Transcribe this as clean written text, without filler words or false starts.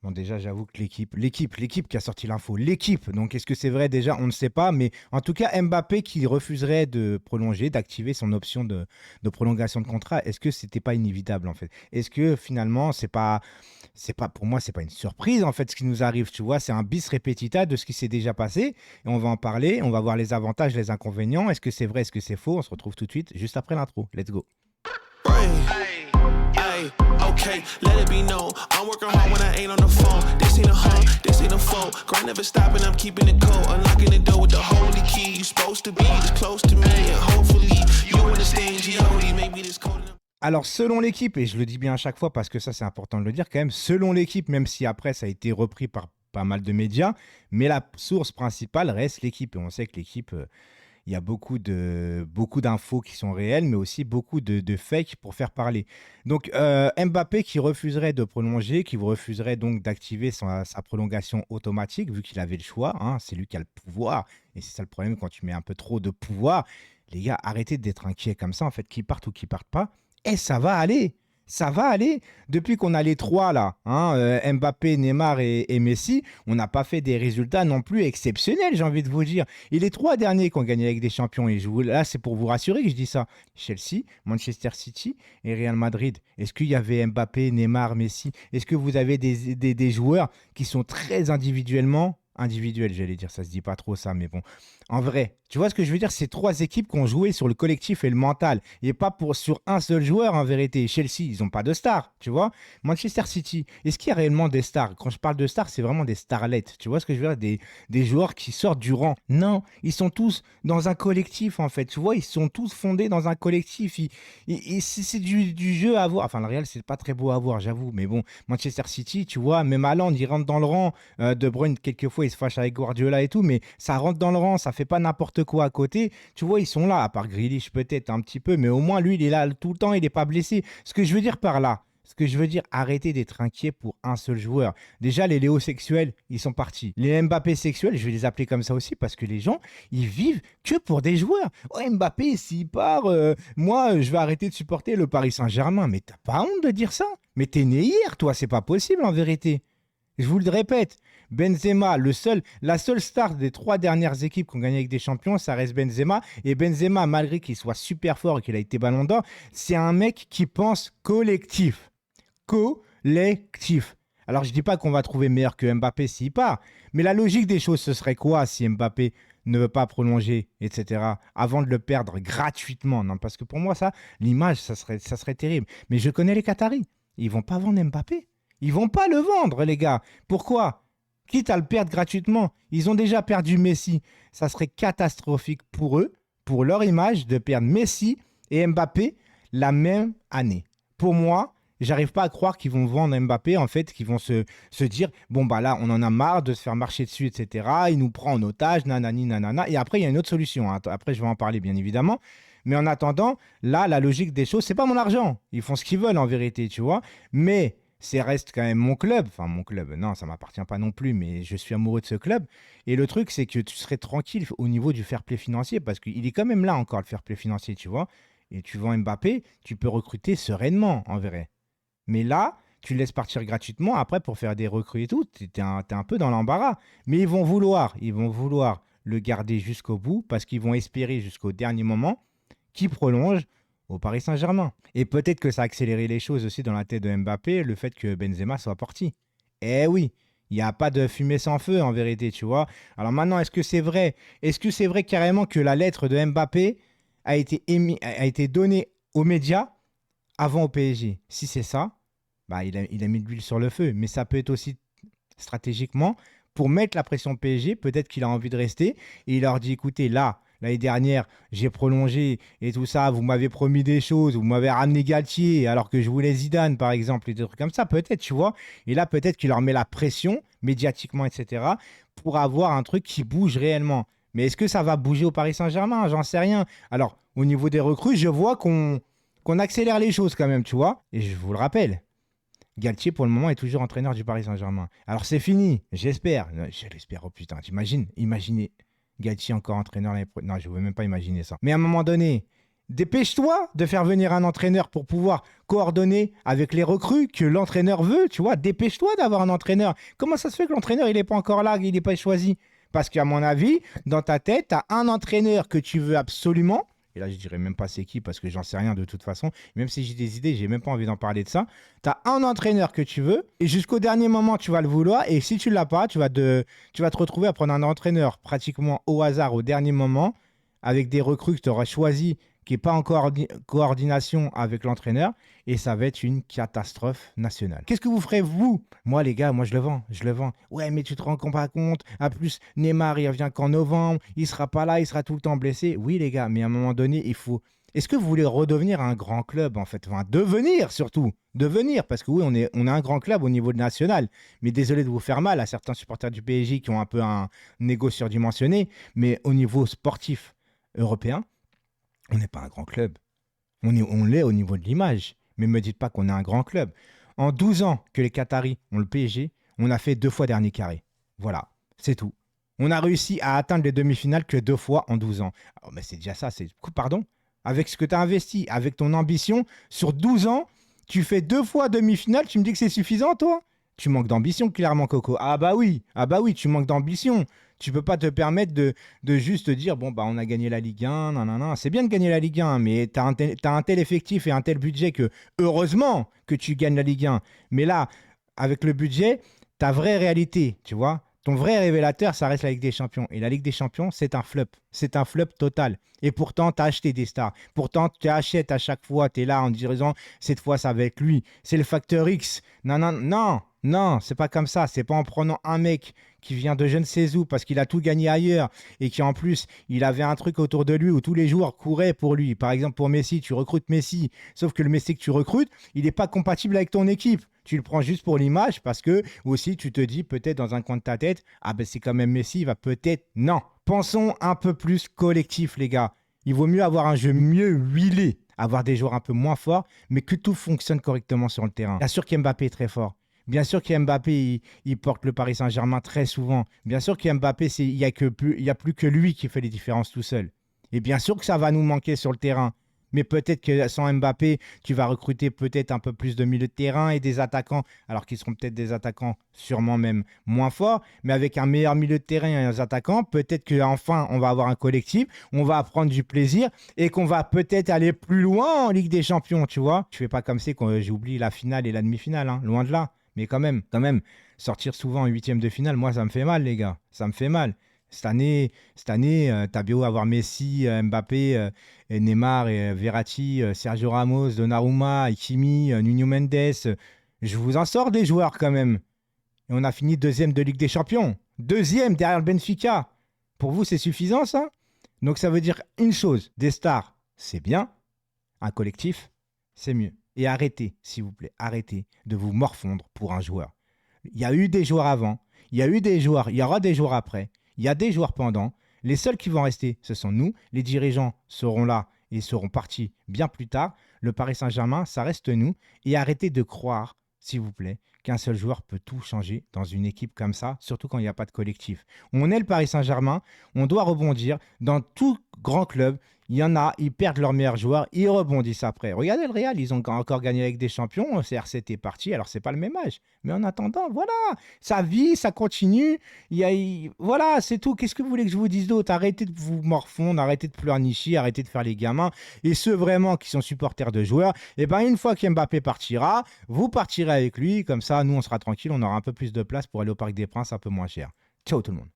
Bon, déjà, j'avoue que l'équipe qui a sorti l'info, l'équipe. Donc, est-ce que c'est vrai déjà? On ne sait pas. Mais en tout cas, Mbappé qui refuserait de prolonger, d'activer son option de prolongation de contrat, est-ce que c'était pas inévitable en fait? Est-ce que finalement, pour moi, c'est pas une surprise en fait ce qui nous arrive. Tu vois, c'est un bis repetita de ce qui s'est déjà passé. Et on va en parler. On va voir les avantages, les inconvénients. Est-ce que c'est vrai? Est-ce que c'est faux? On se retrouve tout de suite juste après l'intro. Let's go. Hey, hey, okay, let it be known. I'm working hard when I ain't on the phone. This ain't a home, this ain't a phone. Grind never stopping, I'm keeping it cold. Unlocking the door with the holy key. You supposed to be this close to me, and hopefully you understand G.O.D. Maybe this cold enough. Alors, selon l'équipe, et je le dis bien à chaque fois parce que ça, c'est important de le dire quand même, selon l'équipe, même si après, ça a été repris par pas mal de médias, mais la source principale reste l'équipe. Et on sait que l'équipe, il y a beaucoup d'infos qui sont réelles, mais aussi beaucoup de fakes pour faire parler. Donc, Mbappé qui refuserait de prolonger, qui refuserait donc d'activer sa prolongation automatique, vu qu'il avait le choix, hein, c'est lui qui a le pouvoir. Et c'est ça le problème quand tu mets un peu trop de pouvoir. Les gars, arrêtez d'être inquiets comme ça, en fait, qu'ils partent ou qu'ils partent pas. Et ça va aller. Ça va aller. Depuis qu'on a les trois là, hein, Mbappé, Neymar et Messi, on n'a pas fait des résultats non plus exceptionnels, j'ai envie de vous dire. Et les trois derniers qui ont gagné avec des champions, là c'est pour vous rassurer que je dis ça. Chelsea, Manchester City et Real Madrid. Est-ce qu'il y avait Mbappé, Neymar, Messi? Est-ce que vous avez des joueurs qui sont très individuels, j'allais dire, ça se dit pas trop ça, mais bon. En vrai, tu vois ce que je veux dire? C'est trois équipes qui ont joué sur le collectif et le mental, et pas sur un seul joueur en vérité. Chelsea, ils n'ont pas de stars, tu vois. Manchester City, est-ce qu'il y a réellement des stars? Quand je parle de stars, c'est vraiment des starlets, tu vois ce que je veux dire? Des joueurs qui sortent du rang. Non, ils sont tous dans un collectif en fait, tu vois, ils sont tous fondés dans un collectif. C'est du jeu à voir. Enfin, le Real, c'est pas très beau à voir, j'avoue, mais bon, Manchester City, tu vois, même Haaland, il rentre dans le rang. De Bruyne, quelquefois, il se fâche avec Guardiola et tout, mais ça rentre dans le rang, ça fait pas n'importe quoi à côté. Tu vois, ils sont là, à part Grealish peut-être un petit peu, mais au moins lui, il est là tout le temps, il n'est pas blessé. Ce que je veux dire par là, ce que je veux dire, arrêtez d'être inquiet pour un seul joueur. Déjà, les Léo sexuels, ils sont partis. Les Mbappé sexuels, je vais les appeler comme ça aussi parce que les gens, ils vivent que pour des joueurs. Oh, Mbappé, s'il part, moi, je vais arrêter de supporter le Paris Saint-Germain. Mais t'as pas honte de dire ça? Mais t'es né hier, toi, c'est pas possible en vérité. Je vous le répète, Benzema, la seule star des trois dernières équipes qui ont gagné avec des champions, ça reste Benzema. Et Benzema, malgré qu'il soit super fort et qu'il a été ballon d'or, c'est un mec qui pense collectif. Collectif. Alors je dis pas qu'on va trouver meilleur que Mbappé s'il part, mais la logique des choses, ce serait quoi si Mbappé ne veut pas prolonger, etc., avant de le perdre gratuitement? Non, parce que pour moi, ça, l'image, ça serait terrible. Mais je connais les Qataris. Ils vont pas vendre Mbappé. Ils vont pas le vendre, les gars. Pourquoi? Quitte à le perdre gratuitement. Ils ont déjà perdu Messi. Ça serait catastrophique pour eux, pour leur image, de perdre Messi et Mbappé la même année. Pour moi, j'arrive pas à croire qu'ils vont vendre Mbappé, en fait, qu'ils vont se dire, bon, bah là, on en a marre de se faire marcher dessus, etc. Il nous prend en otage, nanani, nanana. Et après, il y a une autre solution, hein. Après, je vais en parler, bien évidemment. Mais en attendant, là, la logique des choses, c'est pas mon argent. Ils font ce qu'ils veulent, en vérité, tu vois. Mais c'est reste quand même mon club. Enfin, mon club, non, ça m'appartient pas non plus, mais je suis amoureux de ce club. Et le truc, c'est que tu serais tranquille au niveau du fair play financier, parce qu'il est quand même là encore, le fair play financier, tu vois. Et tu vends Mbappé, tu peux recruter sereinement, en vrai. Mais là, tu le laisses partir gratuitement après pour faire des recrues et tout. T'es un peu dans l'embarras. Mais ils vont vouloir le garder jusqu'au bout parce qu'ils vont espérer jusqu'au dernier moment qu'il prolonge au Paris Saint-Germain. Et peut-être que ça a accéléré les choses aussi dans la tête de Mbappé, le fait que Benzema soit parti. Eh oui, il n'y a pas de fumée sans feu en vérité, tu vois. Alors maintenant, est-ce que c'est vrai? Est-ce que c'est vrai carrément que la lettre de Mbappé a été donnée aux médias avant au PSG? Si c'est ça, bah, il a mis de l'huile sur le feu. Mais ça peut être aussi stratégiquement pour mettre la pression au PSG. Peut-être qu'il a envie de rester. Et il leur dit, écoutez, là, l'année dernière, j'ai prolongé et tout ça. Vous m'avez promis des choses. Vous m'avez ramené Galtier alors que je voulais Zidane, par exemple, et des trucs comme ça. Peut-être, tu vois. Et là, peut-être qu'il leur met la pression, médiatiquement, etc., pour avoir un truc qui bouge réellement. Mais est-ce que ça va bouger au Paris Saint-Germain? J'en sais rien. Alors, au niveau des recrues, je vois qu'on accélère les choses quand même, tu vois. Et je vous le rappelle, Galtier, pour le moment, est toujours entraîneur du Paris Saint-Germain. Alors, c'est fini, j'espère. Je l'espère, oh putain, imaginez Galtier encore entraîneur l'année prochaine. Non, je ne veux même pas imaginer ça. Mais à un moment donné, Dépêche-toi de faire venir un entraîneur pour pouvoir coordonner avec les recrues que l'entraîneur veut, tu vois. Dépêche-toi d'avoir un entraîneur. Comment ça se fait que l'entraîneur, il n'est pas encore là, il n'est pas choisi? Parce qu'à mon avis, dans ta tête, tu as un entraîneur que tu veux absolument. Et là, je dirais même pas c'est qui parce que j'en sais rien de toute façon. Même si j'ai des idées, j'ai même pas envie d'en parler de ça. Tu as un entraîneur que tu veux et jusqu'au dernier moment, tu vas le vouloir. Et si tu l'as pas, tu vas te retrouver à prendre un entraîneur pratiquement au hasard au dernier moment avec des recrues que tu auras choisi qui n'est pas en coordination avec l'entraîneur, et ça va être une catastrophe nationale. Qu'est-ce que vous ferez, vous? Moi, les gars, moi, je le vends. Ouais, mais tu te rends pas compte. En plus, Neymar, il revient qu'en novembre, il sera pas là, il sera tout le temps blessé. Oui, les gars, mais à un moment donné, il faut... Est-ce que vous voulez redevenir un grand club, en fait? Enfin, devenir, surtout. Devenir, parce que oui, on est un grand club au niveau national. Mais désolé de vous faire mal à certains supporters du PSG qui ont un peu un ego surdimensionné, mais au niveau sportif européen, on n'est pas un grand club. On l'est au niveau de l'image. Mais ne me dites pas qu'on est un grand club. En 12 ans que les Qataris ont le PSG, on a fait 2 fois dernier carré. Voilà, c'est tout. On a réussi à atteindre les demi-finales que 2 fois en 12 ans. Oh, mais c'est déjà ça, pardon. Avec ce que tu as investi, avec ton ambition, sur 12 ans, tu fais 2 fois demi-finale, tu me dis que c'est suffisant, toi? Tu manques d'ambition, clairement, Coco. Ah bah oui, tu manques d'ambition. Tu peux pas te permettre de juste te dire, bon, bah, on a gagné la Ligue 1, non. C'est bien de gagner la Ligue 1, mais tu as un tel effectif et un tel budget que, heureusement, que tu gagnes la Ligue 1. Mais là, avec le budget, ta vraie réalité, tu vois, ton vrai révélateur, ça reste la Ligue des Champions. Et la Ligue des Champions, c'est un flop. C'est un flop total. Et pourtant, tu as acheté des stars. Pourtant, tu achètes à chaque fois, tu es là en disant, cette fois, ça va être lui. C'est le facteur X. Non, c'est pas comme ça. C'est pas en prenant un mec qui vient de je ne sais où parce qu'il a tout gagné ailleurs et qui en plus, il avait un truc autour de lui où tous les joueurs couraient pour lui. Par exemple, pour Messi, tu recrutes Messi, sauf que le Messi que tu recrutes, il n'est pas compatible avec ton équipe. Tu le prends juste pour l'image parce que aussi tu te dis peut-être dans un coin de ta tête, ah ben c'est quand même Messi, il va peut-être... Non, pensons un peu plus collectif les gars. Il vaut mieux avoir un jeu mieux huilé, avoir des joueurs un peu moins forts, mais que tout fonctionne correctement sur le terrain. Bien sûr qu'Mbappé est très fort. Bien sûr qu'Mbappé, il porte le Paris Saint-Germain très souvent. Bien sûr qu'Mbappé, il n'y a plus que lui qui fait les différences tout seul. Et bien sûr que ça va nous manquer sur le terrain. Mais peut-être que sans Mbappé, tu vas recruter peut-être un peu plus de milieu de terrain et des attaquants, alors qu'ils seront peut-être des attaquants sûrement même moins forts, mais avec un meilleur milieu de terrain et des attaquants, peut-être qu'enfin, on va avoir un collectif, on va apprendre du plaisir et qu'on va peut-être aller plus loin en Ligue des Champions, tu vois. Je ne fais pas comme c'est quand j'oublie la finale et la demi-finale, hein, loin de là. Mais quand même, sortir souvent en 8e de finale, moi, ça me fait mal, les gars. Ça me fait mal. Cette année, t'as beau avoir Messi, Mbappé, et Neymar, et Verratti, Sergio Ramos, Donnarumma, Hakimi, Nuno Mendes. Je vous en sors des joueurs quand même. Et on a fini 2e de Ligue des Champions. 2e derrière le Benfica. Pour vous, c'est suffisant, ça? Donc ça veut dire une chose. Des stars, c'est bien. Un collectif, c'est mieux. Et arrêtez, s'il vous plaît, arrêtez de vous morfondre pour un joueur. Il y a eu des joueurs avant. Il y a eu des joueurs. Il y aura des joueurs après. Il y a des joueurs pendant. Les seuls qui vont rester, ce sont nous. Les dirigeants seront là et seront partis bien plus tard. Le Paris Saint-Germain, ça reste nous. Et arrêtez de croire, s'il vous plaît, qu'un seul joueur peut tout changer dans une équipe comme ça, surtout quand il n'y a pas de collectif. On est le Paris Saint-Germain, on doit rebondir. Dans tout grand club, il y en a, ils perdent leurs meilleurs joueurs, ils rebondissent après. Regardez le Real, ils ont encore gagné avec des champions, CR7 est parti, alors c'est pas le même âge. Mais en attendant, voilà, ça vit, ça continue. Voilà, c'est tout. Qu'est-ce que vous voulez que je vous dise d'autre? Arrêtez de vous morfondre, arrêtez de pleurnicher, arrêtez de faire les gamins. Et ceux vraiment qui sont supporters de joueurs, et ben une fois qu'Mbappé partira, vous partirez avec lui, comme ça, nous on sera tranquille, on aura un peu plus de place pour aller au Parc des Princes un peu moins cher. Ciao tout le monde.